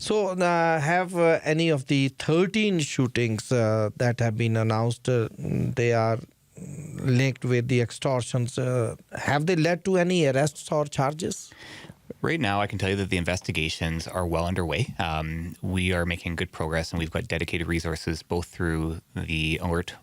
So, have any of the 13 shootings that have been announced, they are linked with the extortions, have they led to any arrests or charges? Right now, I can tell you that the investigations are well underway. We are making good progress, and we've got dedicated resources both through the alert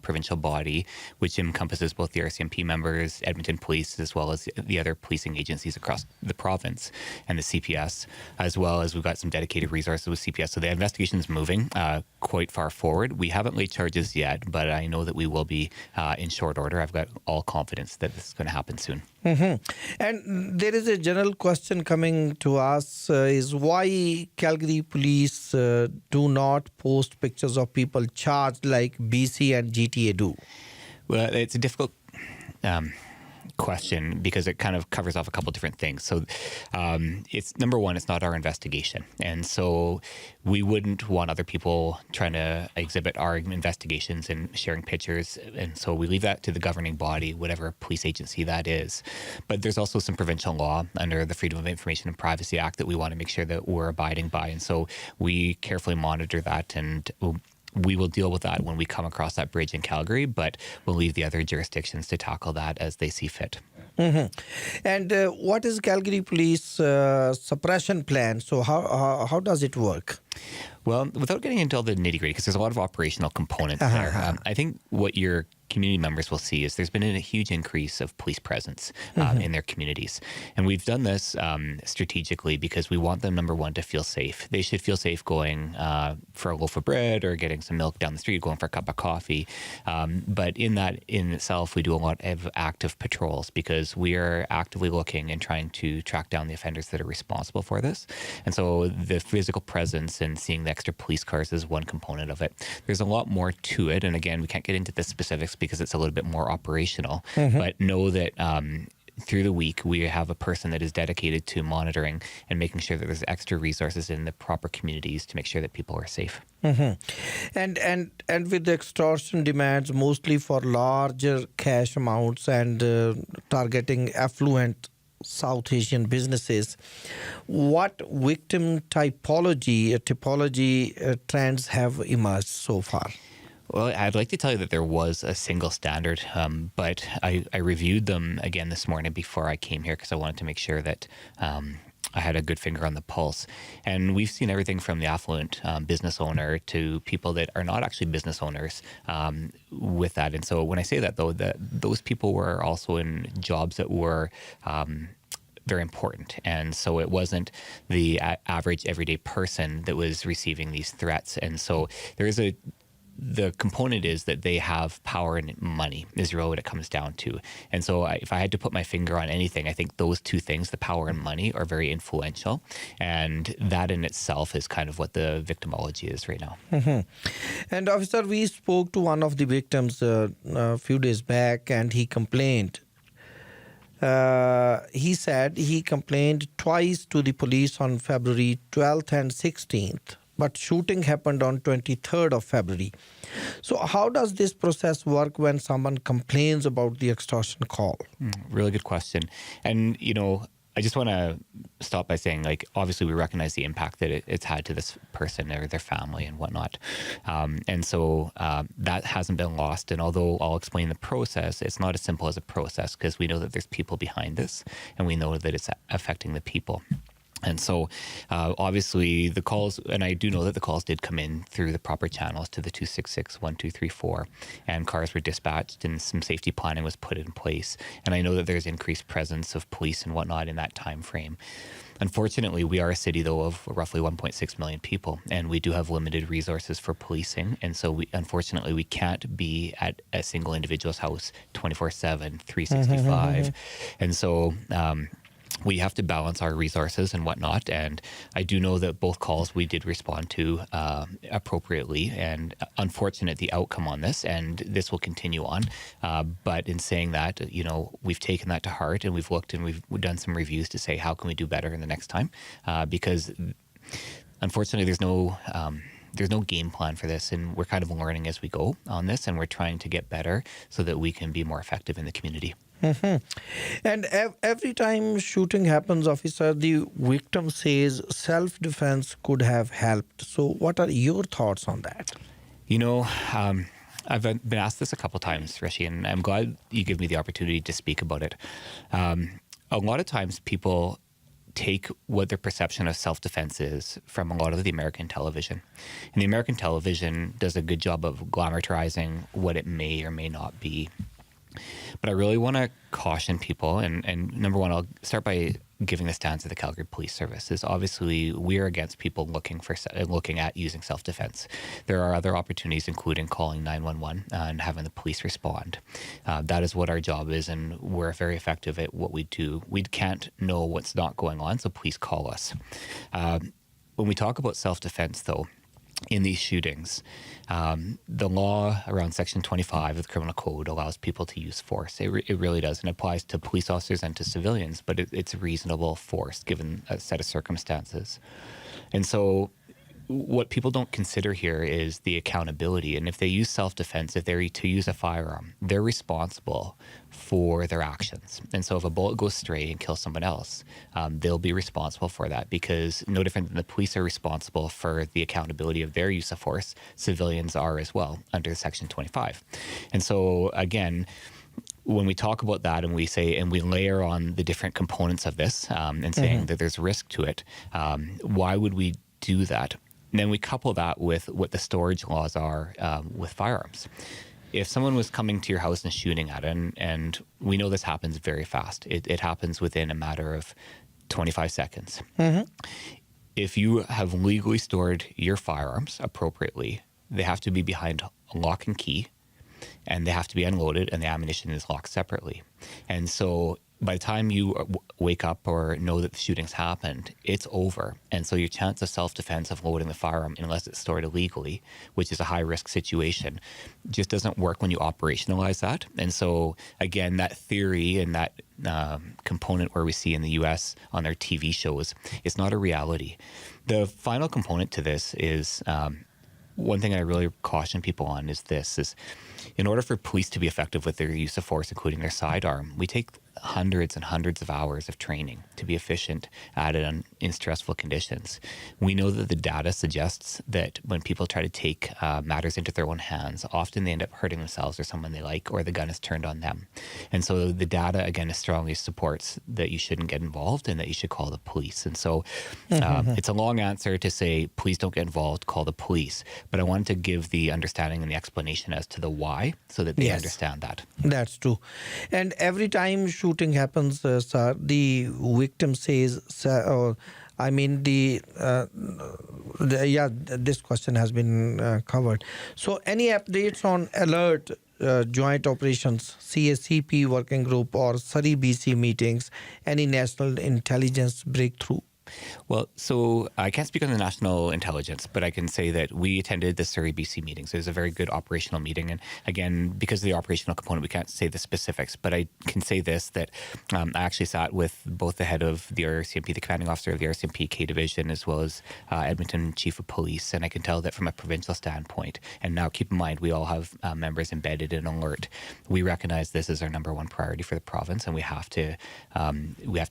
provincial body, which encompasses both the RCMP members, Edmonton Police, as well as the other policing agencies across the province, and the CPS, as well as we've got some dedicated resources with CPS. So the investigation is moving quite far forward. We haven't laid charges yet, but I know that we will be in short order. I've got all confidence that this is going to happen soon. Mm-hmm. And there is a general question coming to us is why Calgary police do not post pictures of people charged like BC and GTA do? Well, it's a difficult question because it kind of covers off a couple different things. So it's number one, it's not our investigation. And so we wouldn't want other people trying to exhibit our investigations and sharing pictures. And so we leave that to the governing body, whatever police agency that is. But there's also some provincial law under the Freedom of Information and Privacy Act that we want to make sure that we're abiding by. And so we carefully monitor that, and we will deal with that when we come across that bridge in Calgary, but we'll leave the other jurisdictions to tackle that as they see fit. Mm-hmm. And what is Calgary Police suppression plan? So how does it work? Well, without getting into all the nitty-gritty, because there's a lot of operational components there, I think what your community members will see is there's been a huge increase of police presence in their communities. And we've done this strategically because we want them, number one, to feel safe. They should feel safe going for a loaf of bread or getting some milk down the street, going for a cup of coffee. But in that in itself, we do a lot of active patrols because we are actively looking and trying to track down the offenders that are responsible for this. And so the physical presence and seeing the extra police cars is one component of it. There's a lot more to it. And again, we can't get into the specifics because it's a little bit more operational, but know that through the week, we have a person that is dedicated to monitoring and making sure that there's extra resources in the proper communities to make sure that people are safe. And with the extortion demands mostly for larger cash amounts and targeting affluent South Asian businesses, what victim typology trends have emerged so far? Well, I'd like to tell you that there was a single standard, but I reviewed them again this morning before I came here because I wanted to make sure that I had a good finger on the pulse. And we've seen everything from the affluent business owner to people that are not actually business owners with that. And so when I say that, though, that those people were also in jobs that were very important. And so it wasn't the average everyday person that was receiving these threats. And so there is the component is that they have power and money is really what it comes down to. And so if I had to put my finger on anything, I think those two things, the power and money, are very influential. And that in itself is kind of what the victimology is right now. And officer, we spoke to one of the victims a few days back and he complained. He said he complained twice to the police on February 12th and 16th. But shooting happened on 23rd of February. So how does this process work when someone complains about the extortion call? Really good question. And, I just want to stop by saying, obviously we recognize the impact that it's had to this person or their family and whatnot. And so that hasn't been lost. And although I'll explain the process, it's not as simple as a process because we know that there's people behind this and we know that it's affecting the people. And so, obviously, the calls, and I do know that the calls did come in through the proper channels to the 266-1234, and cars were dispatched and some safety planning was put in place. And I know that there's increased presence of police and whatnot in that time frame. Unfortunately, we are a city, though, of roughly 1.6 million people, and we do have limited resources for policing. And so, unfortunately, we can't be at a single individual's house 24/7, 365. And so, we have to balance our resources and whatnot. And I do know that both calls we did respond to appropriately, and unfortunate the outcome on this, and this will continue on. But in saying that, we've taken that to heart and we've looked and we've done some reviews to say, how can we do better in the next time? Because unfortunately there's no game plan for this, and we're kind of learning as we go on this, and we're trying to get better so that we can be more effective in the community. Mhm. And every time shooting happens, officer, the victim says self-defense could have helped. So, what are your thoughts on that? You know, I've been asked this a couple times, Rishi, and I'm glad you give me the opportunity to speak about it. A lot of times people take what their perception of self-defense is from a lot of the American television. And the American television does a good job of glamorizing what it may or may not be. But I really want to caution people, and number one, I'll start by giving the stance of the Calgary Police Service is obviously we are against people looking at using self-defense. There are other opportunities, including calling 911 and having the police respond. That is what our job is, and we're very effective at what we do. We can't know what's not going on, so please call us. When we talk about self-defense, though, in these shootings, the law around Section 25 of the Criminal Code allows people to use force. It really does, and it applies to police officers and to civilians, but it's reasonable force given a set of circumstances. And so what people don't consider here is the accountability. And if they use self-defense, if they're to use a firearm, they're responsible for their actions. And so if a bullet goes stray and kills someone else, they'll be responsible for that, because no different than the police are responsible for the accountability of their use of force, civilians are as well under Section 25. And so again, when we talk about that and we say, and we layer on the different components of this and saying that there's risk to it, why would we do that? And then we couple that with what the storage laws are with firearms. If someone was coming to your house and shooting at it, and we know this happens very fast, it happens within a matter of 25 seconds. If you have legally stored your firearms appropriately, they have to be behind a lock and key, and they have to be unloaded, and the ammunition is locked separately. And so by the time you wake up or know that the shooting's happened, it's over. And so your chance of self-defense of loading the firearm, unless it's stored illegally, which is a high-risk situation, just doesn't work when you operationalize that. And so, again, that theory and that component where we see in the U.S. on their TV shows, it's not a reality. The final component to this is one thing I really caution people on is this, is in order for police to be effective with their use of force, including their sidearm, we take hundreds and hundreds of hours of training to be efficient at it in stressful conditions. We know that the data suggests that when people try to take matters into their own hands, often they end up hurting themselves or someone they like, or the gun is turned on them. And so the data, again, strongly supports that you shouldn't get involved and that you should call the police. And so it's a long answer to say, please don't get involved, call the police. But I wanted to give the understanding and the explanation as to the why, so that they understand that. That's true. And every time shooting happens, sir, the victim says, this question has been covered. So any updates on alert joint operations, CACP working group, or Surrey BC meetings, any national intelligence breakthrough? Well, so I can't speak on the national intelligence, but I can say that we attended the Surrey BC meetings. It was a very good operational meeting. And again, because of the operational component, we can't say the specifics, but I can say this, that I actually sat with both the head of the RCMP, the commanding officer of the RCMP K Division, as well as Edmonton Chief of Police. And I can tell that from a provincial standpoint, and now keep in mind, we all have members embedded in alert. We recognize this as our number one priority for the province, and we have to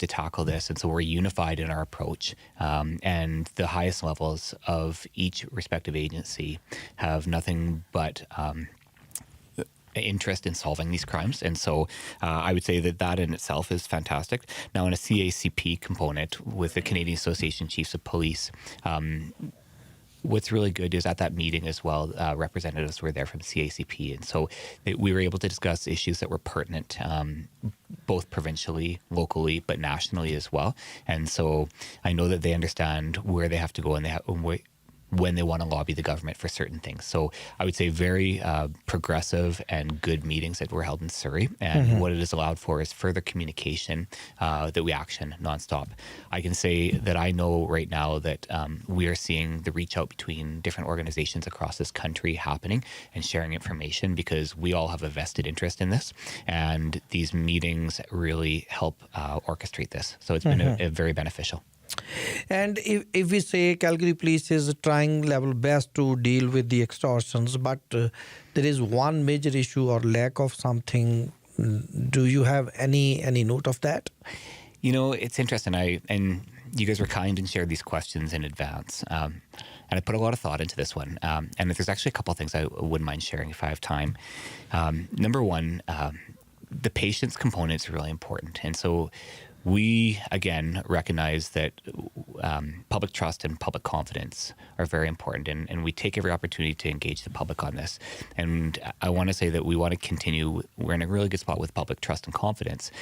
tackle this. And so we're unified in our approach. And the highest levels of each respective agency have nothing but interest in solving these crimes. And so I would say that in itself is fantastic. Now, in a CACP component with the Canadian Association of Chiefs of Police, what's really good is at that meeting as well, representatives were there from CACP. And so we were able to discuss issues that were pertinent, both provincially, locally, but nationally as well. And so I know that they understand where they have to go and when they want to lobby the government for certain things. So I would say very progressive and good meetings that were held in Surrey. And what it has allowed for is further communication that we action nonstop. I can say that I know right now that we are seeing the reach out between different organizations across this country happening and sharing information, because we all have a vested interest in this. And these meetings really help orchestrate this. So it's been a very beneficial. And if we say Calgary Police is trying level best to deal with the extortions, but there is one major issue or lack of something Do you have any note of that? You know, it's interesting. And you guys were kind and shared these questions in advance. And I put a lot of thought into this one. And there's actually a couple of things I wouldn't mind sharing if I have time. Number one, the patience component is really important. And so we, again, recognize that public trust and public confidence are very important. And we take every opportunity to engage the public on this. And I want to say that we want to continue. We're in a really good spot with public trust and confidence.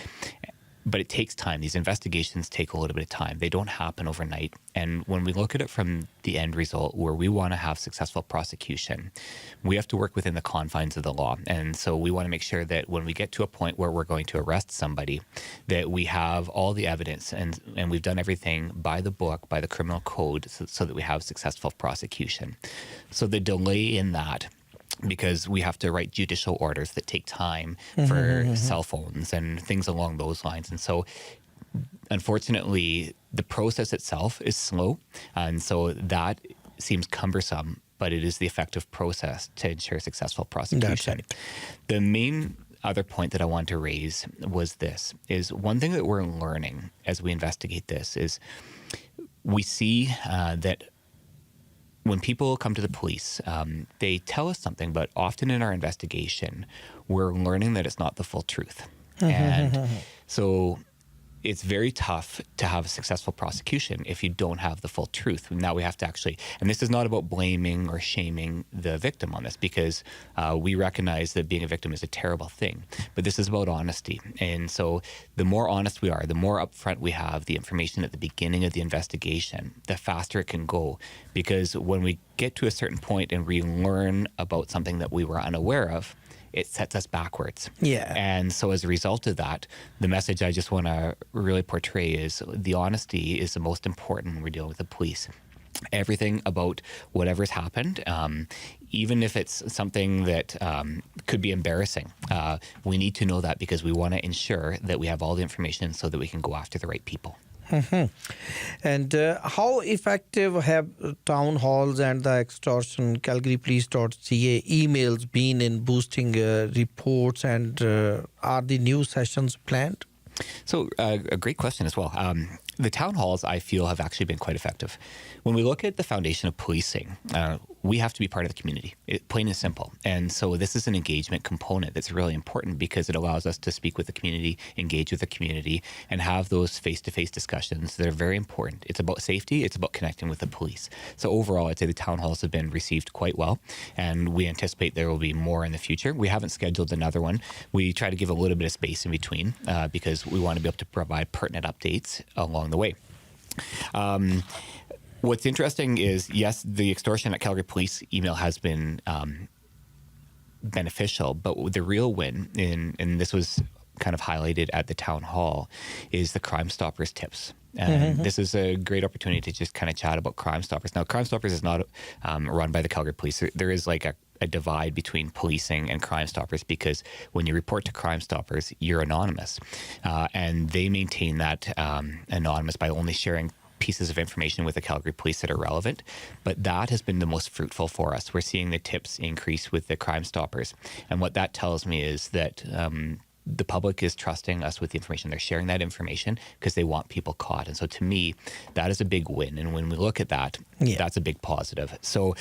But it takes time. These investigations take a little bit of time. They don't happen overnight. And when we look at it from the end result, where we want to have successful prosecution, we have to work within the confines of the law. And so we want to make sure that when we get to a point where we're going to arrest somebody, that we have all the evidence and we've done everything by the book, by the criminal code, so that we have successful prosecution. So the delay in that, because we have to write judicial orders that take time for cell phones and things along those lines. And so, unfortunately, the process itself is slow. And so that seems cumbersome, but it is the effective process to ensure successful prosecution. That's right. The main other point that I want to raise was this, is one thing that we're learning as we investigate this is we see that when people come to the police, they tell us something, but often in our investigation, we're learning that it's not the full truth. And so it's very tough to have a successful prosecution if you don't have the full truth. Now we have to actually, and this is not about blaming or shaming the victim on this, because we recognize that being a victim is a terrible thing, but this is about honesty. And so the more honest we are, the more upfront we have the information at the beginning of the investigation, the faster it can go. Because when we get to a certain point and we learn about something that we were unaware of, it sets us backwards. Yeah. And so as a result of that, the message I just want to really portray is the honesty is the most important when we're dealing with the police. Everything about whatever's happened, even if it's something that could be embarrassing, we need to know that, because we want to ensure that we have all the information so that we can go after the right people. And how effective have town halls and the extortion calgarypolice.ca emails been in boosting reports, and are the new sessions planned? So a great question as well. The town halls, I feel, have actually been quite effective. When we look at the foundation of policing, we have to be part of the community, plain and simple. And so this is an engagement component that's really important, because it allows us to speak with the community, engage with the community, and have those face-to-face discussions that are very important. It's about safety. It's about connecting with the police. So overall, I'd say the town halls have been received quite well, and we anticipate there will be more in the future. We haven't scheduled another one. We try to give a little bit of space in between, because we want to be able to provide pertinent updates along the way. What's interesting is, yes, the extortion at Calgary Police email has been beneficial, but the real win, and this was kind of highlighted at the town hall, is the Crime Stoppers tips. And this is a great opportunity to just kind of chat about Crime Stoppers. Now, Crime Stoppers is not run by the Calgary Police. There is like a divide between policing and Crime Stoppers, because when you report to Crime Stoppers, you're anonymous. And they maintain that anonymous by only sharing pieces of information with the Calgary Police that are relevant. But that has been the most fruitful for us. We're seeing the tips increase with the Crime Stoppers. And what that tells me is that the public is trusting us with the information. They're sharing that information because they want people caught. And so to me, that is a big win. And when we look at that, that's a big positive. So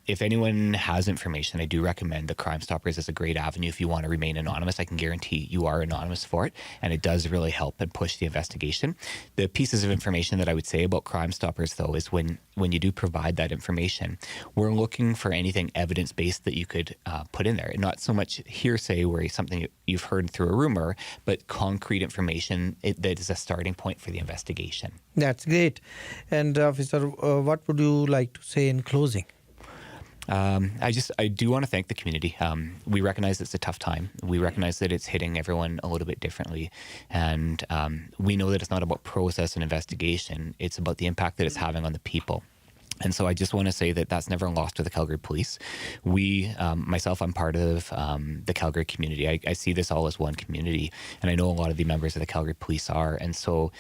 if anyone has information, I do recommend the Crime Stoppers as a great avenue if you want to remain anonymous. I can guarantee you are anonymous for it, and it does really help and push the investigation. The pieces of information that I would say about Crime Stoppers, though, is when you do provide that information, we're looking for anything evidence-based that you could put in there. Not so much hearsay where it's something you've heard through a rumor, but concrete information that is a starting point for the investigation. That's great. And Officer, what would you like to say in closing? I do want to thank the community. We recognize it's a tough time. We recognize that it's hitting everyone a little bit differently. And we know that it's not about process and investigation. It's about the impact that it's having on the people. And so I just want to say that that's never lost to the Calgary Police. We, myself, I'm part of the Calgary community. I see this all as one community, and I know a lot of the members of the Calgary Police are. And so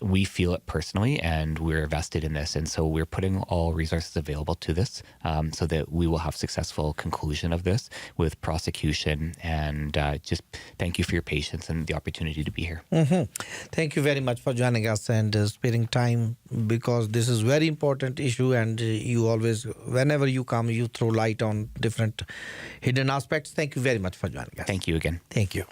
we feel it personally, and we're vested in this. And so we're putting all resources available to this so that we will have successful conclusion of this with prosecution. And just thank you for your patience and the opportunity to be here. Thank you very much for joining us and sparing time, because this is very important issue, and you always, whenever you come, you throw light on different hidden aspects. Thank you very much for joining us. Thank you again. Thank you.